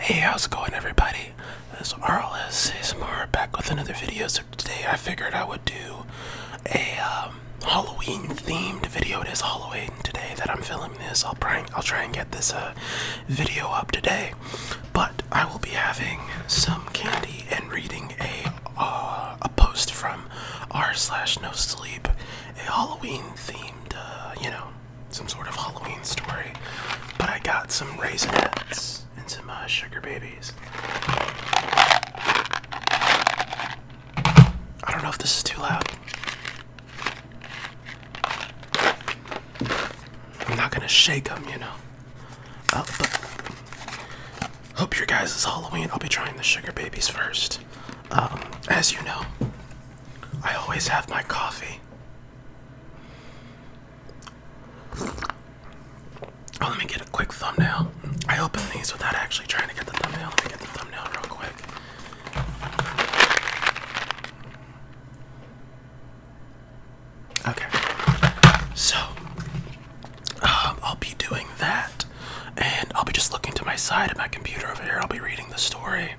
Hey, how's it going, everybody? This is RLS ASMR back with another video. So today I figured I would do a Halloween themed video. It is Halloween today that I'm filming this. I'll try and get this video up today. But I will be having some candy and reading a post from r/nosleep, a Halloween themed some sort of Halloween story. But I got some Raisinets and some sugar babies. I don't know if this is too loud. I'm not gonna shake them, but hope your guys' Halloween. I'll be trying the sugar babies first. As you know, I always have my coffee. Oh, let me get a quick thumbnail. I opened these without actually trying to get the thumbnail. Let me get the thumbnail real quick. Okay. So, I'll be doing that. And I'll be just looking to my side of my computer over here. I'll be reading the story.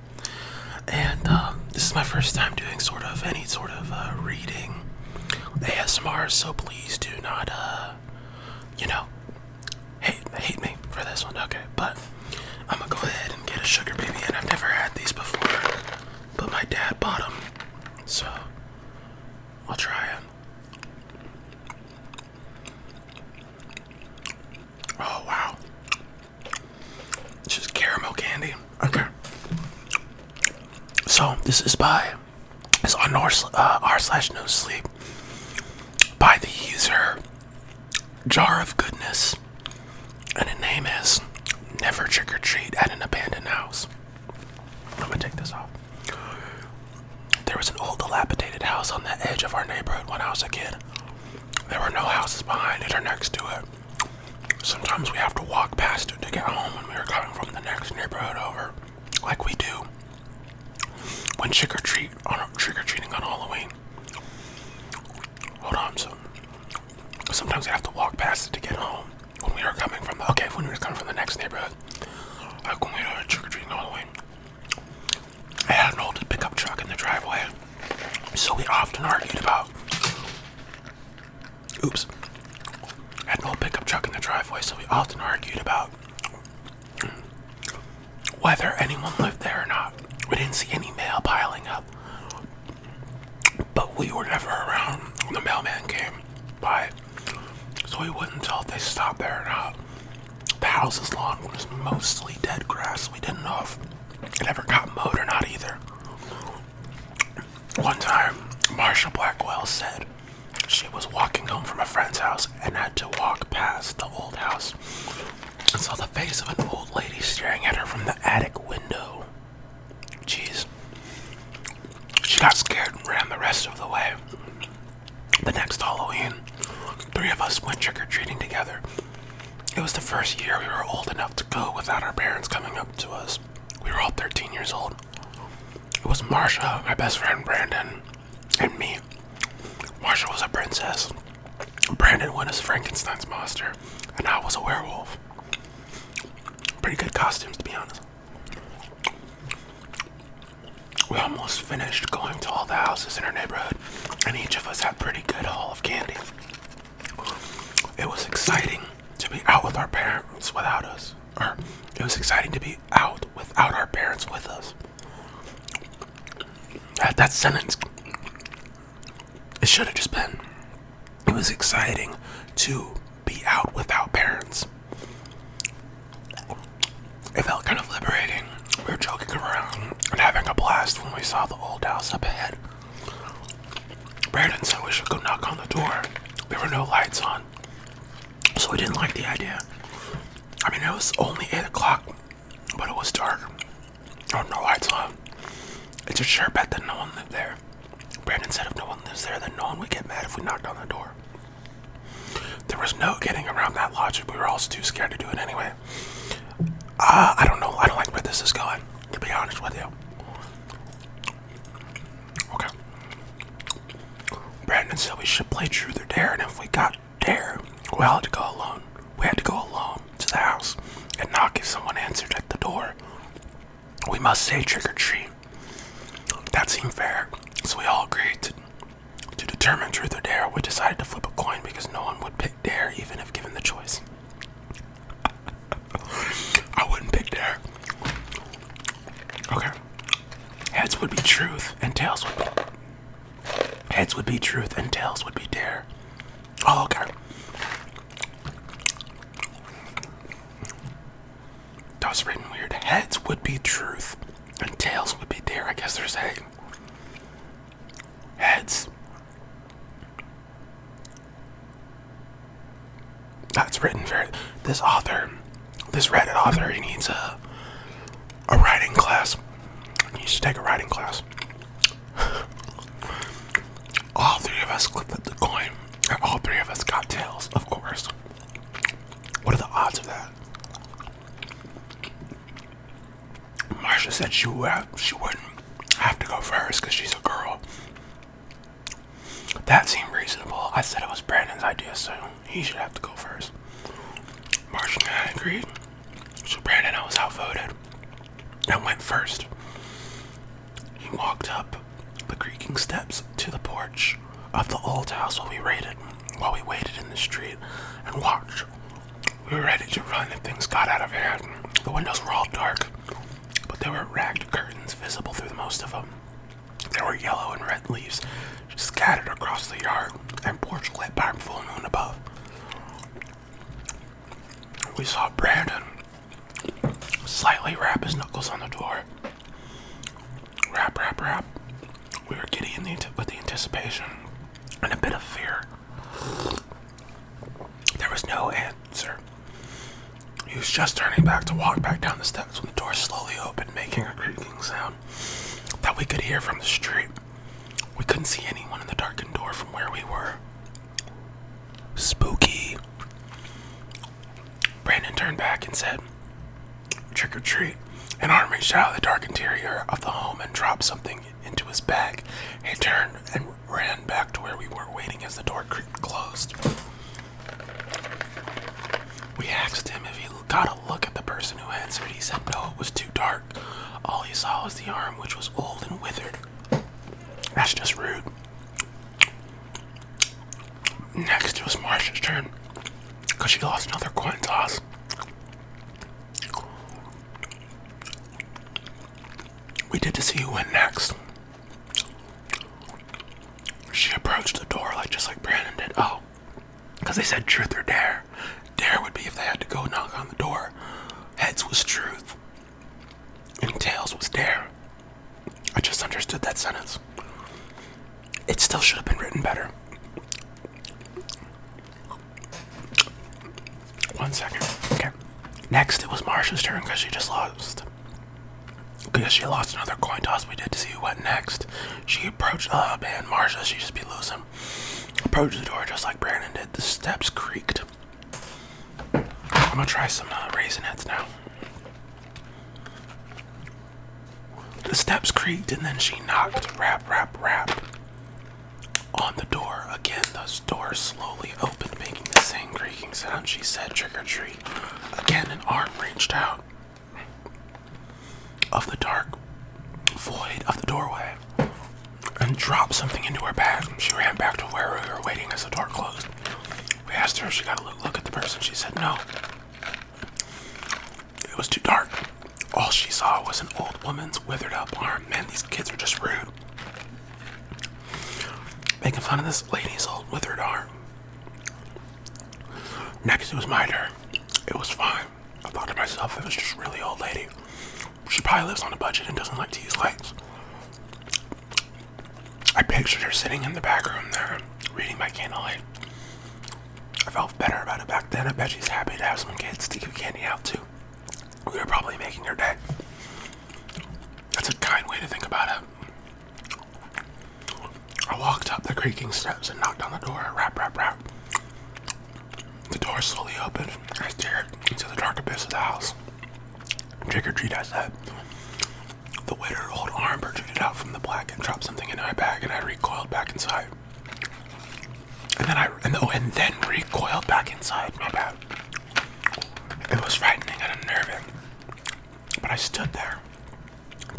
And this is my first time doing any sort of reading ASMR, so please do not, hate me for this one, okay? But I'm gonna go ahead and get a sugar baby, and I've never had these before, but my dad bought them, so I'll try them. Oh wow, it's just caramel candy. Okay, so this is on r/nosleep by the user Jar of Goodness. And the name is Never Trick or Treat at an Abandoned House. I'm gonna take this off. There was an old dilapidated house on the edge of our neighborhood when I was a kid. There were no houses behind it or next to it. Sometimes we have to walk past it to get home when we are coming from the next neighborhood over, like we do when trick-or-treating on Halloween. Hold on, so sometimes we have to walk past it to get home. When we were coming from the next neighborhood, like when we were trick-or-treating Halloween, I had an old pickup truck in the driveway, so we often argued about, whether anyone lived there or not. We didn't see any mail piling up, but we were never around when the mailman came by, so we wouldn't tell if they stopped there or not. The house's lawn was mostly dead grass. We didn't know if it ever got mowed or not either. One time, Marsha Blackwell said she was walking home from a friend's house and had to walk past the old house and saw the face of an old lady staring at her from the attic window. Jeez. She got scared and ran the rest of the way. The next Halloween, 3 of us went trick-or-treating together. It was the first year we were old enough to go without our parents coming up to us. We were all 13 years old. It was Marsha, my best friend Brandon, and me. Marsha was a princess. Brandon went as Frankenstein's monster, and I was a werewolf. Pretty good costumes, to be honest. We almost finished going to all the houses in our neighborhood, and each of us had a pretty good haul of candy. It was exciting to be out with our parents without us. Or, it was exciting to be out without our parents with us. That sentence, it should have just been, it was exciting to be out without parents. It felt kind of liberating. We were joking around and having a blast when we saw the old house up ahead. Brandon said we should go knock on the door. There were no lights on, so we didn't like the idea. I mean, it was only 8 o'clock, but it was dark. Oh, no lights on. It's a sure bet that no one lived there. Brandon said if no one lives there, then no one would get mad if we knocked on the door. There was no getting around that logic. We were all too scared to do it anyway. I don't know. I don't like where this is going, to be honest with you. Okay. Brandon said we should play truth or dare, and if we got dare, we all had to go alone. We had to go alone to the house and knock if someone answered at the door. We must say trick or treat. That seemed fair, so we all agreed to determine truth or dare. We decided to flip a coin because no one would pick dare even if given the choice. I wouldn't pick dare. Okay. Heads would be truth and tails would be truth and tails would be dare. Oh, okay. That was written weird. Heads would be truth and tails would be dare. I guess they're saying heads. That's written very. This Reddit author, he needs a writing class. He needs to take a writing class. All three of us flipped the coin. And all three of us got tails, of course. What are the odds of that? Marsha said she wouldn't have to go first because she's a girl. That seemed reasonable. I said it was Brandon's idea, so he should have to go first. Marsha and I agreed. So Brandon was outvoted and went first. He walked up the creaking steps to the porch of the old house while we waited in the street and watched. We were ready to run if things got out of hand. The windows were all dark, but there were ragged curtains visible through most of them. There were yellow and red leaves scattered across the yard and porch lit by a full moon above. We saw Brandon slightly rap his knuckles on the door. Rap, rap, rap. We were giddy with the anticipation and a bit of fear. There was no answer. He was just turning back to walk back down the steps when the door slowly opened, making a creaking sound that we could hear from the street. We couldn't see anyone in the darkened door from where we were. Spooky. Brandon turned back and said, "Trick or treat." An arm reached out of the dark interior of the home and dropped something into his bag. He turned and ran back to where we were waiting as the door creaked closed. We asked him if he got a look at the person who answered. He said no, it was too dark. All he saw was the arm, which was old and withered. That's just rude. Next, it was Marsha's turn, because she lost another coin toss. We did to see who went next. She approached the door just like Brandon did. Oh, because they said truth or dare. Dare would be if they had to go knock on the door. Heads was truth. And tails was dare. I just understood that sentence. It still should have been written better. 1 second. Okay. Next, it was Marsha's turn because she just lost. Because she lost another coin toss, we did to see who went next. She approached, man, Marsha, she just be losing. Approached the door just like Brandon did. The steps creaked. I'm gonna try some Raisinets now. The steps creaked and then she knocked, rap, rap, rap, on the door. Again, those doors slowly opened, making the same creaking sound. She said trick or treat. Again, an arm reached out of the dark void of the doorway and dropped something into her bag. She ran back to where we were waiting as the door closed. We asked her if she got a look at the person. She said no. It was too dark. All she saw was an old woman's withered up arm. Man, these kids are just rude. Making fun of this lady's old withered arm. Next, it was my turn. It was fine. I thought to myself, it was just a really old lady. She probably lives on a budget and doesn't like to use lights. I pictured her sitting in the back room there, reading by candlelight. I felt better about it back then. I bet she's happy to have some kids to give candy out to. We were probably making her day. That's a kind way to think about it. I walked up the creaking steps and knocked on the door. Rap, rap, rap. The door slowly opened. I stared into the dark abyss of the house. Trick or treat, I said. The withered old arm protruded out from the black and dropped something into my bag, and I recoiled back inside. And then recoiled back inside. My bad. It was frightening and unnerving, but I stood there,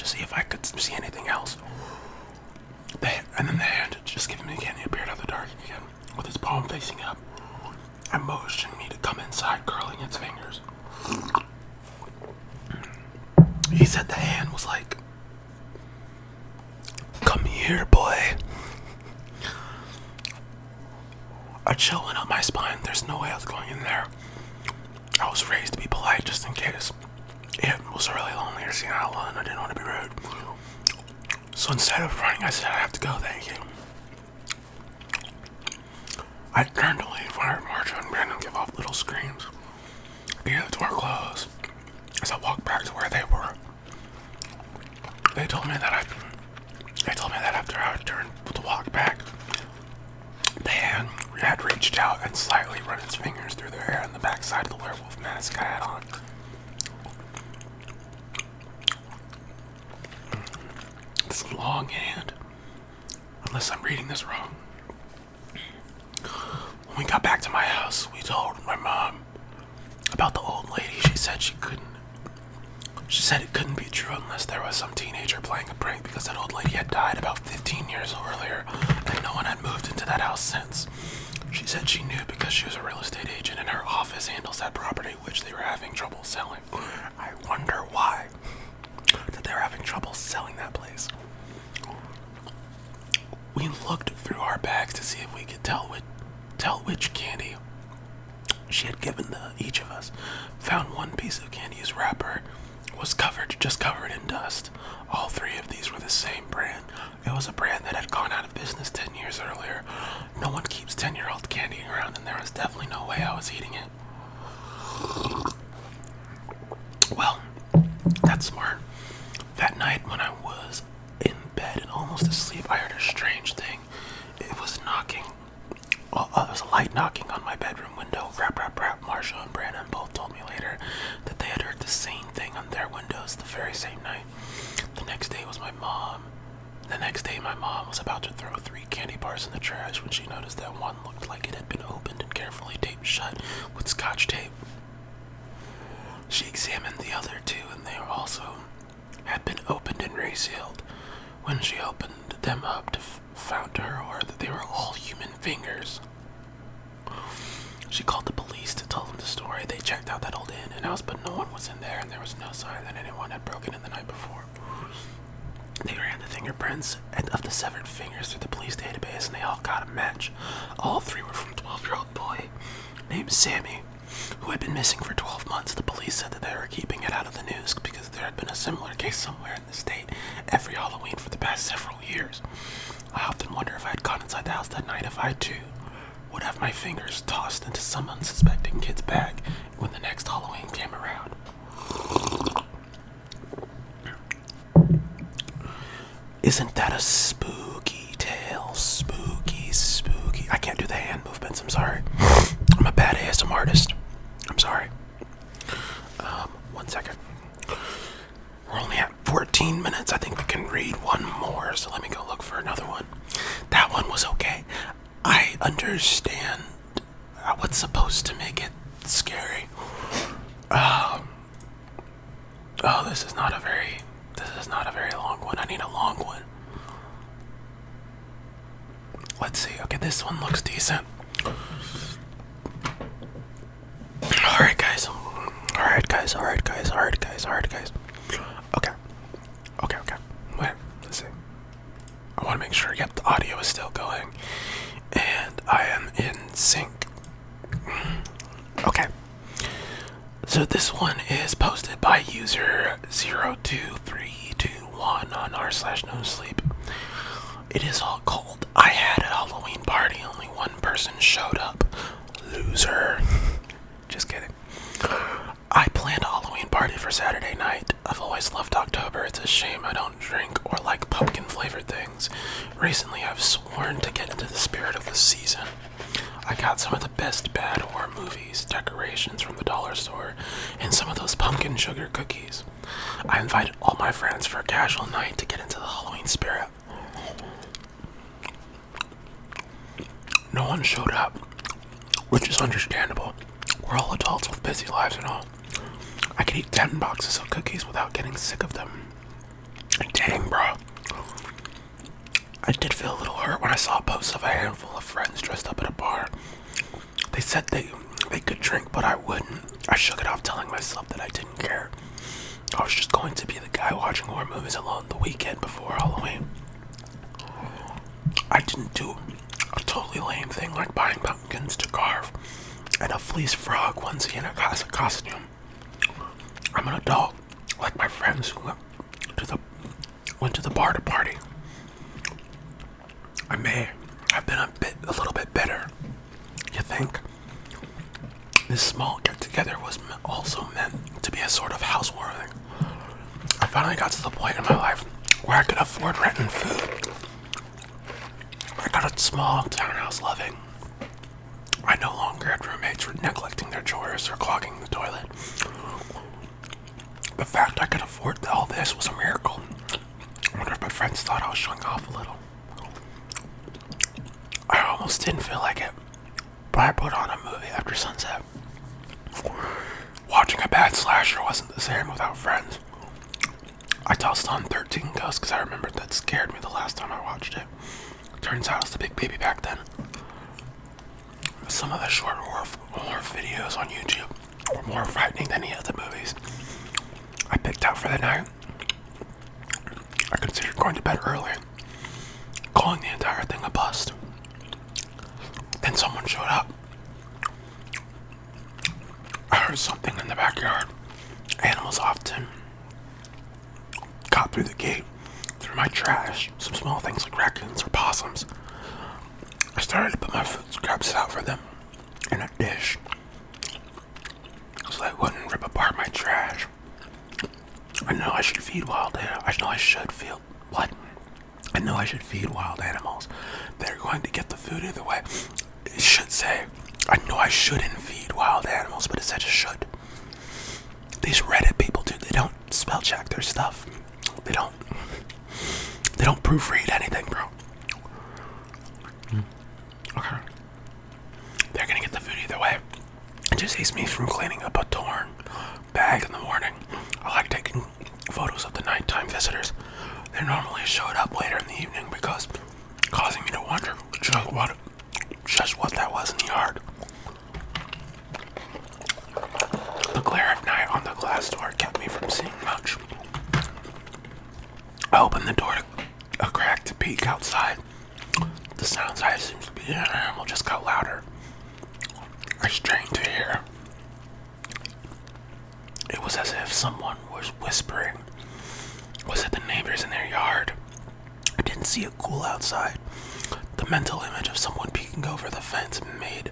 to see if I could see anything else. And then the hand just giving me candy appeared out of the dark again, with its palm facing up. I motioned me to come inside, curling its fingers. He said the hand was like, "Come here, boy." A chill went up my spine. There's no way I was going in there. I was raised to be polite just in case. It was really lonely or seeing out alone. I didn't want to be rude. So instead of running, I said, "I have to go, thank you." I turned to leave when I heard Marcia and Brandon give off little screams. I could hear the door close as I walked back to where they were. They told me that after I turned to walk back, the hand had reached out and slightly run its fingers through the hair on the backside of the werewolf mask I had on. This long hand, unless I'm reading this wrong. When we got back to my house, we told my mom about the old lady. She said it couldn't be true unless there was some teenager playing a prank, because that old lady had died about 15 years earlier and no one had moved into that house since. She said she knew because she was a real estate agent and her office handles that property, which they were having trouble selling. I wonder why that they were having trouble selling that place. We looked through our bags to see if we could tell which candy she had given each of us. Found one piece of candy's wrapper was just covered in dust. All three of these were the same brand. It was a brand that had gone out of business 10 years earlier. No one keeps 10-year-old candy around, and there was definitely no way I was eating it. Well, that's smart. That night when I was in bed and almost asleep, I heard a strange thing. It was knocking. It was a light knocking on my bedroom window. Rap, rap, rap. Marcia and Brandon both told me later that they had heard the same thing on their windows the very same night. The next day, my mom was about to throw 3 candy bars in the trash when she noticed that one looked like it had been opened and carefully taped shut with Scotch tape. She examined the other 2, and they also had been opened and resealed. When she opened them up, found to her horror that they were all human fingers. She called the police to tell them the story. They checked out that old inn and house, but no one was in there, and there was no sign that anyone had broken in the night before. They ran the fingerprints of the severed fingers through the police database, and they all got a match. All 3 were from a 12-year-old boy named Sammy, who had been missing for 12 months. The police said that they were keeping it out of the news because there had been a similar case somewhere in the state every Halloween for the past several years. I often wonder if I had gone inside the house that night, if I too would have my fingers tossed into some unsuspecting kid's bag when the next Halloween came around. Isn't that a spooky tale? Spooky, spooky. I can't do the hand movements, I'm sorry. I'm a bad ASMR artist. I'm sorry. 1 second. We're only at 14 minutes. I think we can read one more, so let me go look for another one. That one was okay. I understand what's supposed to make it scary. This is not a very long one. I need a long one. Let's see. Okay, this one looks decent. Alright guys. Okay. Wait, let's see. I want to make sure, yep, the audio is still going. And I am in sync. Okay. So this one is posted by user 02321 on r/nosleep. It is all called "I had a Halloween party, only one person showed up. Loser." Just kidding. I planned a Halloween party for Saturday night. I've always loved October. It's a shame I don't drink or like pumpkin flavored things. Recently I've sworn to get into the spirit of the season. I got some of the best bad horror movies, decorations from the dollar store, and some of those pumpkin sugar cookies. I invited all my friends for a casual night to get into the Halloween spirit. No one showed up, which is understandable. We're all adults with busy lives and all. I could eat 10 boxes of cookies without getting sick of them. Dang, bro. I did feel a little hurt when I saw a post of a handful of friends dressed up at a bar. They said they could drink, but I wouldn't. I shook it off, telling myself that I didn't care. I was just going to be the guy watching horror movies alone the weekend before Halloween. I didn't do a totally lame thing like buying pumpkins to carve and a fleece frog onesie in a costume. I'm an adult, like my friends who went to the bar to party. I may have been a little bit bitter. You think? This small get-together was also meant to be a sort of housewarming. I finally got to the point in my life where I could afford rent and food. I got a small townhouse living. I no longer had roommates for neglecting their chores or clogging the toilet. The fact I could afford all this was a miracle. I wonder if my friends thought I was showing off a little. I almost didn't feel like it, but I put on a movie after sunset. Watching a bad slasher wasn't the same without friends. I tossed on 13 Ghosts because I remembered that scared me the last time I watched it. Turns out I was the big baby back then. Some of the short horror videos on YouTube were more frightening than any of the movies I picked out for the night. I considered going to bed early, calling the entire thing a bust. Then someone showed up. I heard something in the backyard. Animals often got through the gate, through my trash, some small things like raccoons or possums. I started to put my food scraps out for them in a dish so they wouldn't rip apart my trash. I know I should feed wild animals. I know I should feed wild animals. They're going to get the food either way. It should say, I know I shouldn't feed wild animals, but it said it should. These Reddit people, dude, they don't spell check their stuff. They don't proofread anything, bro. Okay. They're gonna get the food either way. It just saves me from cleaning up a torn bag in the morning. I like taking photos of the nighttime visitors. They normally showed up later in the evening because causing me to wonder just what that was in the yard. The glare of night on the glass door kept me from seeing much. I opened the door a crack to peek outside. The sounds I assumed to be an animal just got louder. I strained to hear. It was as if someone was whispering. Was it the neighbors in their yard? I didn't see it cool outside. The mental image of someone peeking over the fence made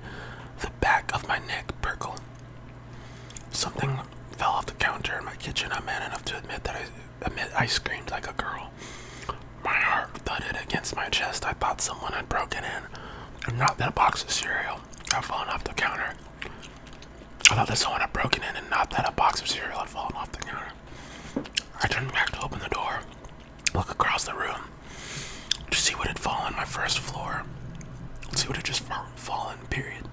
the back of my neck prickle. Something fell off the counter in my kitchen. I'm man enough to admit I screamed like a girl. My heart thudded against my chest. I thought someone had broken in, and not that a box of cereal had fallen off the counter. I thought that someone had broken in, and not that a box of cereal had fallen off the counter. I turned back to open the door, look across the room, to see what had fallen my first floor. See what had just fallen, period.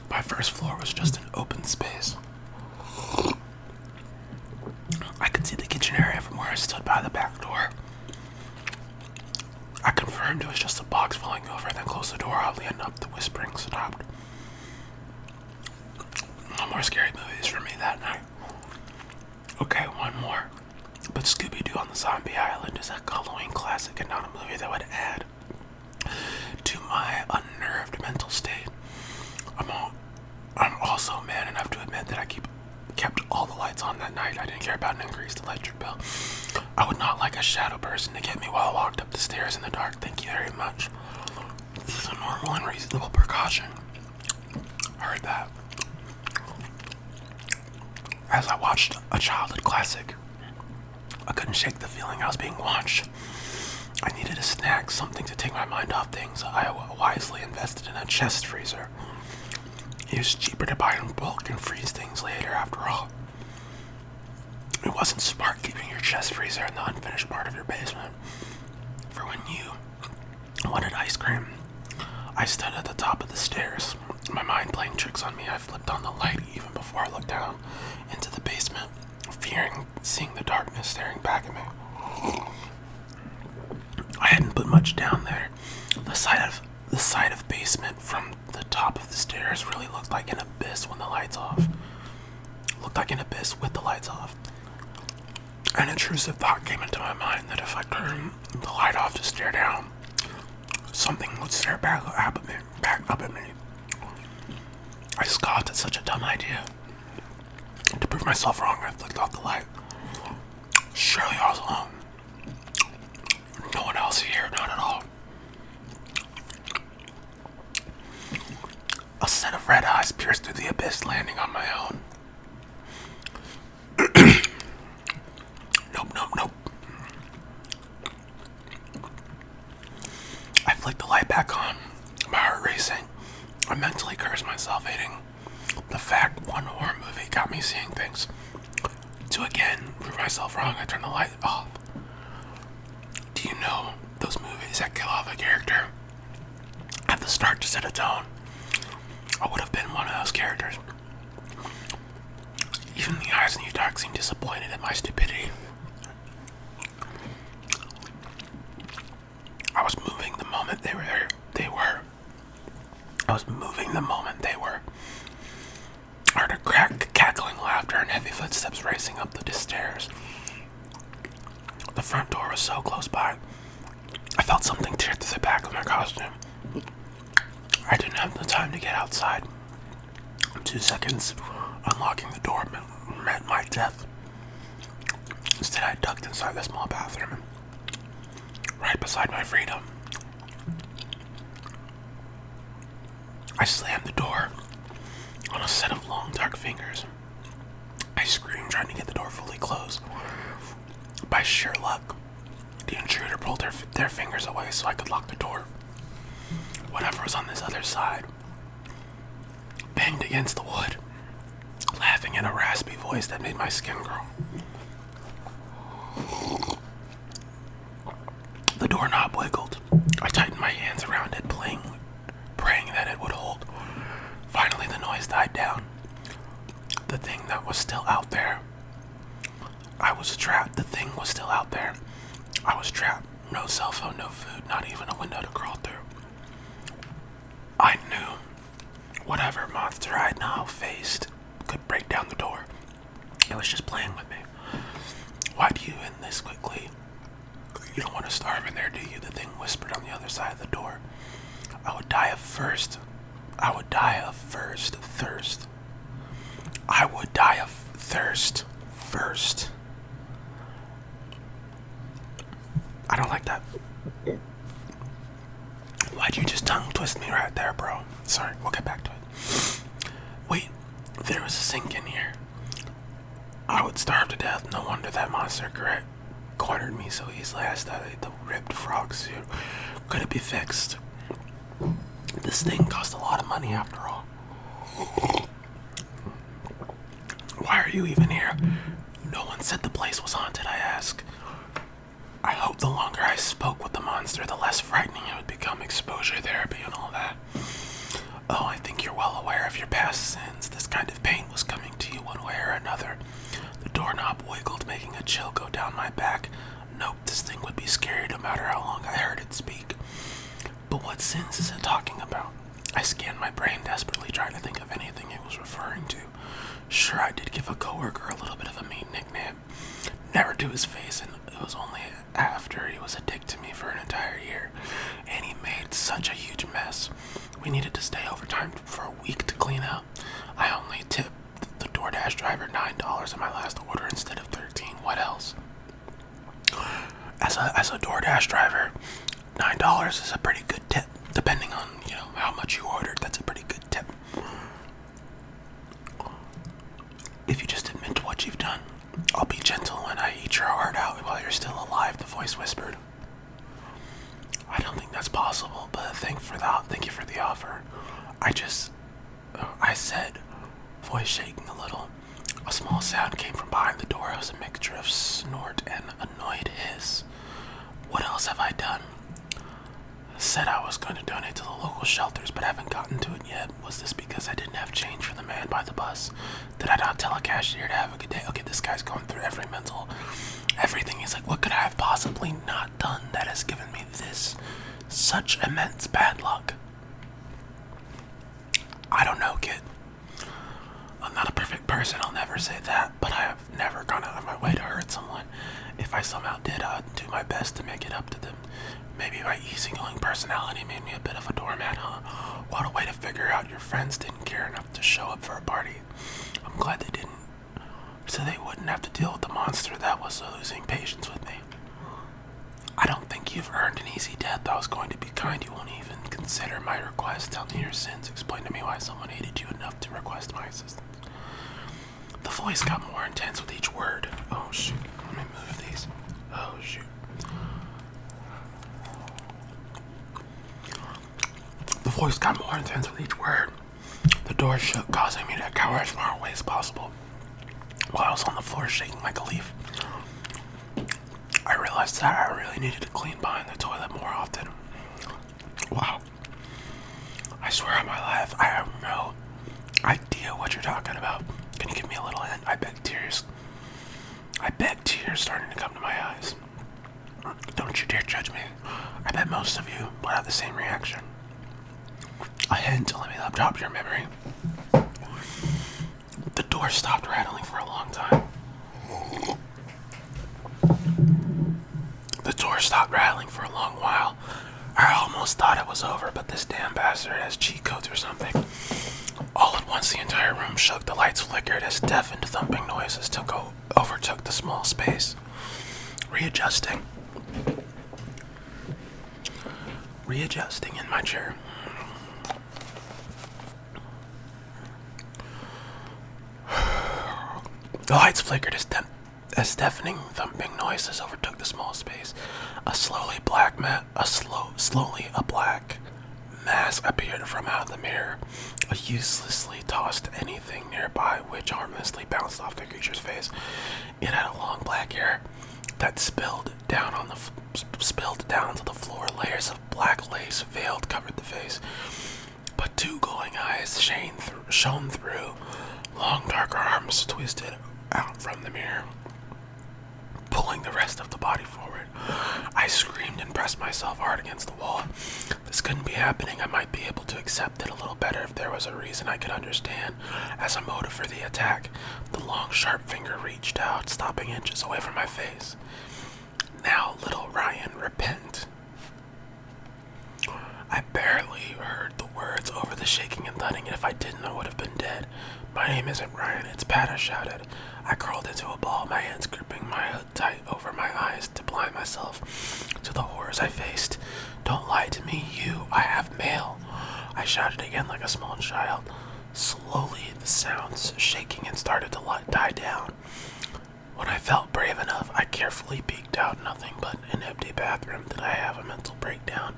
My first floor was just an open space. I could see the kitchen area from where I stood by the back door. I confirmed it was just a box falling over, then closed the door. Oddly enough, the whispering stopped. No more scary movies for me that night. Okay, one more. But Scooby-Doo on the Zombie Island is a Halloween classic and not a movie that would add to my unnerved mental state. I'm also man enough to admit that I kept all the lights on that night. I didn't care about an increased electric bill. I would not like a shadow person to get me while I walked up the stairs in the dark. Thank you very much. This is a normal and reasonable precaution. I heard that. As I watched a childhood classic, I couldn't shake the feeling I was being watched. I needed a snack, something to take my mind off things. I wisely invested in a chest freezer. It was cheaper to buy in bulk and freeze things later, after all. It wasn't smart keeping your chest freezer in the unfinished part of your basement. For when you wanted ice cream, I stood at the top of the stairs, my mind playing tricks on me. I flipped on the light even before I looked down into the basement, fearing seeing the darkness staring back at me. much down there. The side of basement from the top of the stairs really looked like an abyss when the lights off. Looked like an abyss with the lights off. An intrusive thought came into my mind that if I turned the light off to stare down, something would stare back up at me. I scoffed at such a dumb idea. To prove myself wrong, I flicked off the light. Surely I was alone. No one else here, not at all. A set of red eyes pierced through the abyss, landing on my own. Nope. I flicked the light back on, my heart racing. I mentally cursed myself, hating the fact one horror movie got me seeing things. To again prove myself wrong, I turned the light off. Do you know those movies that kill off a character at the start to set a tone? I would have been one of those characters. Even the eyes in the dark seemed disappointed at my stupidity. I was moving the moment they were. I was moving the moment they were. I heard a cackling laughter and heavy footsteps racing up the stairs. The front door was so close by. I felt something tear through the back of my costume. I didn't have the time to get outside. 2 seconds unlocking the door meant my death. Instead, I ducked inside the small bathroom, right beside my freedom. I slammed the door on a set of long, dark fingers. I screamed, trying to get the door fully closed. By sheer luck, the intruder pulled their fingers away so I could lock the door. Whatever was on this other side banged against the wood, laughing in a raspy voice that made my skin crawl. The doorknob wiggled. I tightened my hands around it, praying that it would hold. Finally, the noise died down. The thing that was still out there. I was trapped. The thing was still out there. I was trapped. No cell phone, no food, not even a window to crawl through. I knew whatever monster I now faced could break down the door. It was just playing with me. Why do you end this quickly? You don't want to starve in there, do you? The thing whispered on the other side of the door. I would die of thirst. I would die of thirst first. I don't like that. Why'd you just tongue twist me right there, bro? Sorry, we'll get back to it. Wait, there was a sink in here. I would starve to death. No wonder that monster cornered me so easily. I studied the ripped frog suit. Could it be fixed? This thing cost a lot of money after all. Why are you even here? No one said the place was haunted, I asked. I hoped the longer I spoke with the monster, the less frightening it would become. Exposure therapy and all that. Oh, I think you're well aware of your past sins. This kind of pain was coming to you one way or another. The doorknob wiggled, making a chill go down my back. Nope, this thing would be scary no matter how long I heard it speak. But what sins is it talking about? I scanned my brain desperately, trying to think of anything it was referring to. Sure, I did give a coworker a little bit of a mean nickname. Never to his face, and it was only after he was a dick to me for an entire year. And he made such a huge mess. We needed to stay overtime for a week to clean up. I only tipped the DoorDash driver $9 on my last order instead of $13. What else? As a DoorDash driver, $9 is a pretty good tip. Depending on, how much you ordered, that's a pretty good tip. If you just admit to what you've done, I'll be gentle when I eat your heart out while you're still alive, the voice whispered. I don't think that's possible, but thank you for the offer. I said, voice shaking a little. A small sound came from behind the door. It was a mixture of snort and annoyed hiss. What else have I done? Said I was going to donate to the local shelters, but haven't gotten to it yet. Was this because I didn't have change for the man by the bus? Did I not tell a cashier to have a good day? Okay, this guy's going through everything. He's like, what could I have possibly not done that has given me this such immense bad luck. I don't know, kid. I'm not a perfect person, I'll never say that, but I have never gone out of my way to hurt someone. If I somehow did, I'd do my best to make it up to them. Maybe my easygoing personality made me a bit of a doormat, huh? What a way to figure out your friends didn't care enough to show up for a party. I'm glad they didn't, so they wouldn't have to deal with the monster that was losing patience with me. I don't think you've earned an easy death. I was going to be kind. You won't even consider my request. Tell me your sins. Explain to me why someone hated you enough to request my assistance. The voice got more intense with each word. Oh shoot, let me move these. Oh shoot. The voice got more intense with each word. The door shook, causing me to cower as far away as possible. While I was on the floor shaking like a leaf, I realized that I really needed to clean behind the toilet more often. Wow. I swear on my life, I have no idea what you're talking about. Can you give me a little hint? I beg tears starting to come to my eyes. Don't you dare judge me. I bet most of you would have the same reaction. A hint to let me laptop your memory. The door stopped rattling for a long time. The door stopped rattling for a long while. I almost thought it was over, but this damn bastard has cheat codes or something. All at once, the entire room shook. The lights flickered as deafened thumping noises overtook the small space. Readjusting in my chair. The lights flickered as deafening thumping noises overtook the small space. Slowly a black mass appeared from out of the mirror. I uselessly tossed anything nearby, which harmlessly bounced off the creature's face. It had a long black hair that spilled down to the floor. Layers of black lace veiled covered the face, but two glowing eyes shone through. Long dark arms twisted out from the mirror, pulling the rest of the body forward. I screamed and pressed myself hard against the wall. This couldn't be happening. I might be able to accept it a little better if there was a reason I could understand as a motive for the attack. The long, sharp finger reached out, stopping inches away from my face. Now, little Ryan, repent. I barely heard the words over the shaking and thudding, and if I didn't, I would have been dead. My name isn't Ryan, it's Pat, I shouted. I crawled into a ball, my hands gripping my hood tight over my eyes to blind myself to the horrors I faced. Don't lie to me, I have mail. I shouted again like a small child. Slowly, the sounds shaking and started to die down. When I felt brave enough, I carefully peeked out. Nothing but an empty bathroom. Did I have a mental breakdown?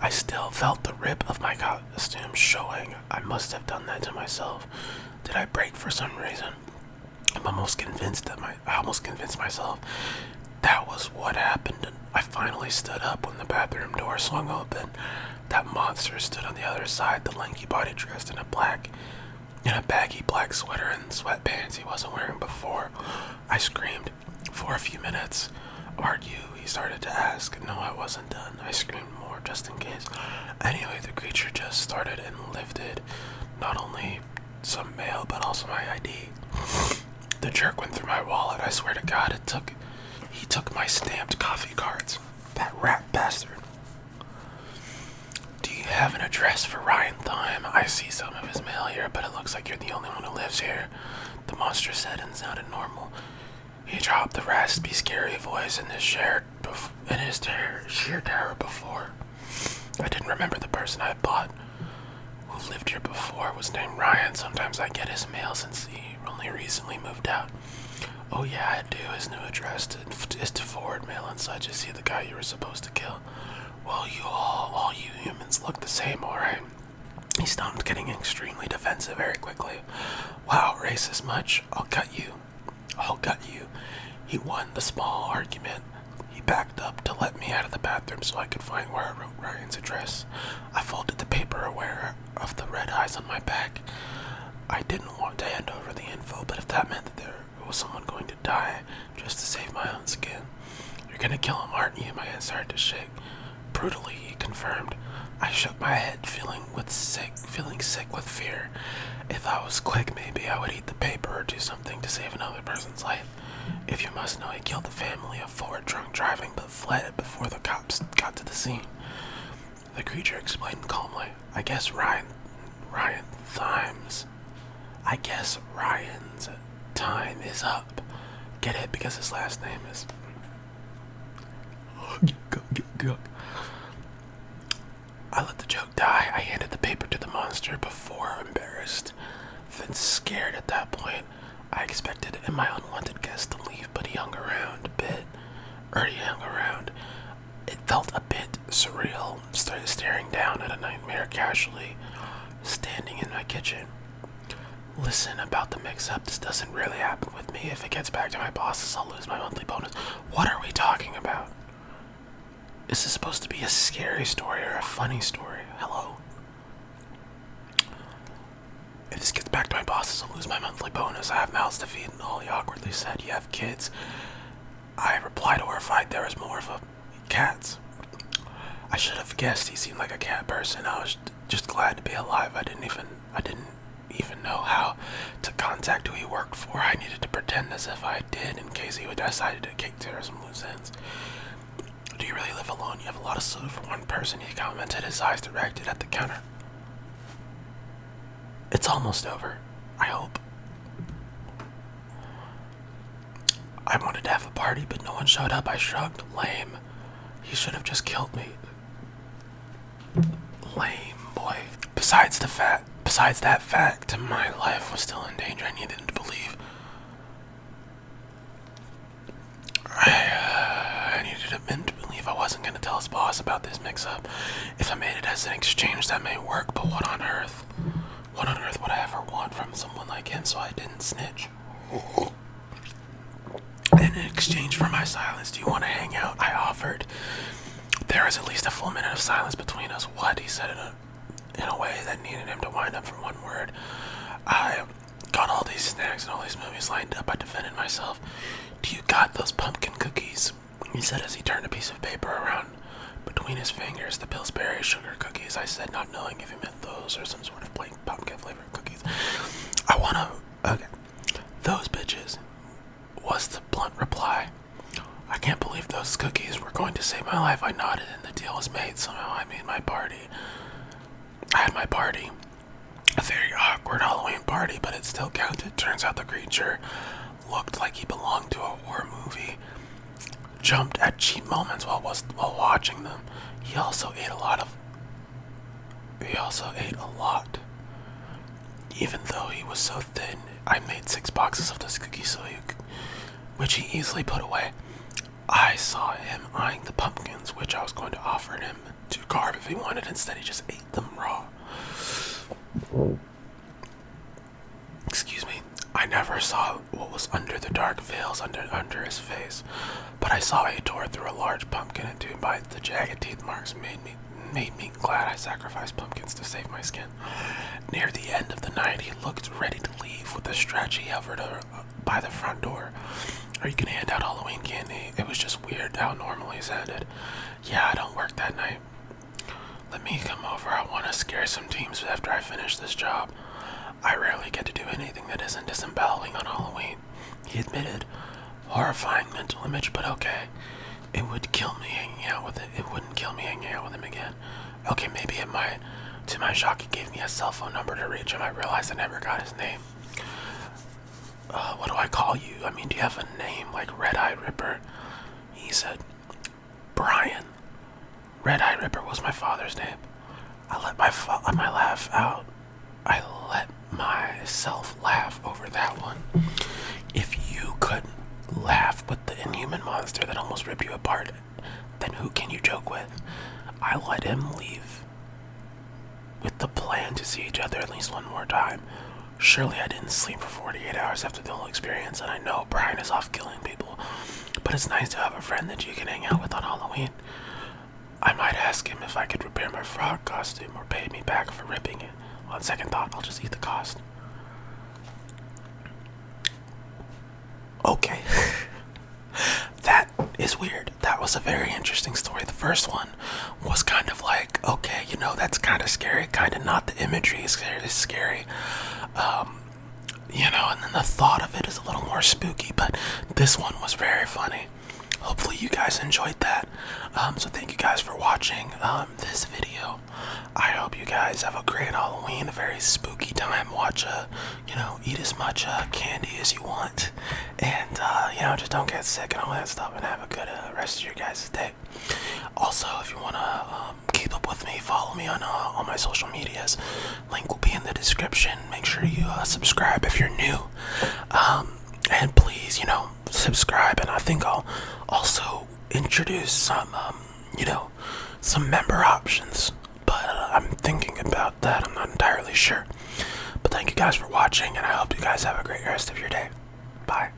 I still felt the rip of my costume showing. I must have done that to myself. Did I break for some reason? I almost convinced myself that was what happened. And I finally stood up when the bathroom door swung open. That monster stood on the other side, the lanky body dressed in a baggy black sweater and sweatpants he wasn't wearing before. I screamed. For a few minutes. Aren't you? He started to ask. No, I wasn't done. I screamed more, just in case. Anyway, the creature just started and lifted not only some mail, but also my ID. The jerk went through my wallet. I swear to God, he took my stamped coffee cards. That rat bastard. Do you have an address for Ryan Thyme? I see some of his mail here, but it looks like you're the only one who lives here. The monster said and sounded normal. He dropped the raspy, scary voice in his sheer terror before. I didn't remember the person I bought who lived here before was named Ryan. Sometimes I get his mail since he only recently moved out. Oh yeah, I do. His new address is to forward mail and such. Is he the guy you were supposed to kill? Well, all you humans look the same, alright? He stopped, getting extremely defensive very quickly. Wow, racist much? I'll gut you. He won the small argument. He backed up to let me out of the bathroom so I could find where I wrote Ryan's address. I folded the paper aware of the red eyes on my back. I didn't want to hand over the info, but if that meant that there was someone going to die just to save my own skin. You're gonna kill him, aren't you? My hand started to shake. Brutally, he confirmed. I shook my head, feeling sick with fear. If I was quick, maybe I would eat the paper or do something to save another person's life. If you must know, he killed the family of 4 drunk driving, but fled before the cops got to the scene. The creature explained calmly. I guess Ryan's time is up. Get it? Because his last name is... I let the joke die. I handed the paper to the monster before embarrassed, then scared at that point. I expected my unwanted guest to leave, but he hung around a bit. It felt a bit surreal, started staring down at a nightmare casually, standing in my kitchen. Listen, about the mix-up, this doesn't really happen with me. If it gets back to my bosses, I'll lose my monthly bonus. What are we talking about? Is this supposed to be a scary story or a funny story? Hello? If this gets back to my bosses, I'll lose my monthly bonus. I have mouths to feed, and Ollie awkwardly said, you have kids? I replied horrified there was more of a cats. I should have guessed he seemed like a cat person. I was just glad to be alive. I didn't even know how to contact who he worked for. I needed to pretend as if I did in case he would decide to tear some loose ends. Do you really live alone? You have a lot of soda for one person, he commented, his eyes directed at the counter. It's almost over, I hope. I wanted to have a party, but no one showed up. I shrugged. Lame. He should have just killed me. Lame, boy. Besides that fact, my life was still in danger. I needed to believe. I needed him to believe I wasn't going to tell his boss about this mix-up. If I made it as an exchange, that may work, but what on earth? What on earth would I ever want from someone like him, so I didn't snitch? In exchange for my silence, do you want to hang out? I offered. There was at least a full minute of silence between us. What? He said in a way that needed him to wind up for one word. I got all these snacks and all these movies lined up. I defended myself. Do you got those pumpkin cookies? He said as he turned a piece of paper around between his fingers. The Pillsbury sugar cookies. I said, not knowing if he meant those or some sort of plain pumpkin flavored cookies. Okay. Those bitches, was the blunt reply. I can't believe those cookies were going to save my life. I nodded and the deal was made. Somehow I had my party. A very awkward Halloween party, but it still counted. Turns out the creature looked like he belonged to a horror movie. Jumped at cheap moments while watching them. He also ate a lot. Even though he was so thin, I made 6 boxes of those cookies which he easily put away. I saw him eyeing the pumpkins, which I was going to offer him to carve if he wanted. Instead, he just ate them raw. Excuse me. I never saw what was under the dark veils under his face, but I saw he tore through a large pumpkin in 2 bites. The jagged teeth marks made me glad I sacrificed pumpkins to save my skin. Near the end of the night, he looked ready to leave. With a stretch, he hovered by the front door. Are you gonna hand out Halloween candy? It was just weird how normally he sounded. Yeah, I don't work that night. Let me come over. I want to scare some teams after I finish this job. I rarely get to do anything that isn't disemboweling on Halloween, he admitted. Horrifying mental image, but okay. It wouldn't kill me hanging out with him again. Okay, maybe it might. To my shock, he gave me a cell phone number to reach him. I realized I never got his name. What do I call you? I mean, do you have a name like Red Eye Ripper? He said, Brian. Red Eye Ripper was my father's name. I let myself laugh over that one. If you couldn't laugh with the inhuman monster that almost ripped you apart, then who can you joke with? I let him leave with the plan to see each other at least one more time. Surely I didn't sleep for 48 hours after the whole experience, and I know Brian is off killing people, but it's nice to have a friend that you can hang out with on Halloween. I might ask him if I could repair my frog costume or pay me back for ripping it. On second thought, I'll just eat the cost. Okay. That is weird. That that was a very interesting story. The first one was kind of like, okay, that's kind of scary, kind of not. The imagery is scary, and then the thought of it is a little more spooky, but this one was very funny. Hopefully you guys enjoyed that. So thank you guys for watching this video. I hope you guys have a great Halloween, a very spooky time. Watch, eat as much candy as you want, and just don't get sick and all that stuff, and have a good rest of your guys' day. Also, if you wanna keep up with me, follow me on all my social medias. Link will be in the description. Make sure you subscribe if you're new, and please, subscribe. And I think I'll also introduce some member options, but I'm thinking about that. I'm not entirely sure. But thank you guys for watching, and I hope you guys have a great rest of your day. Bye.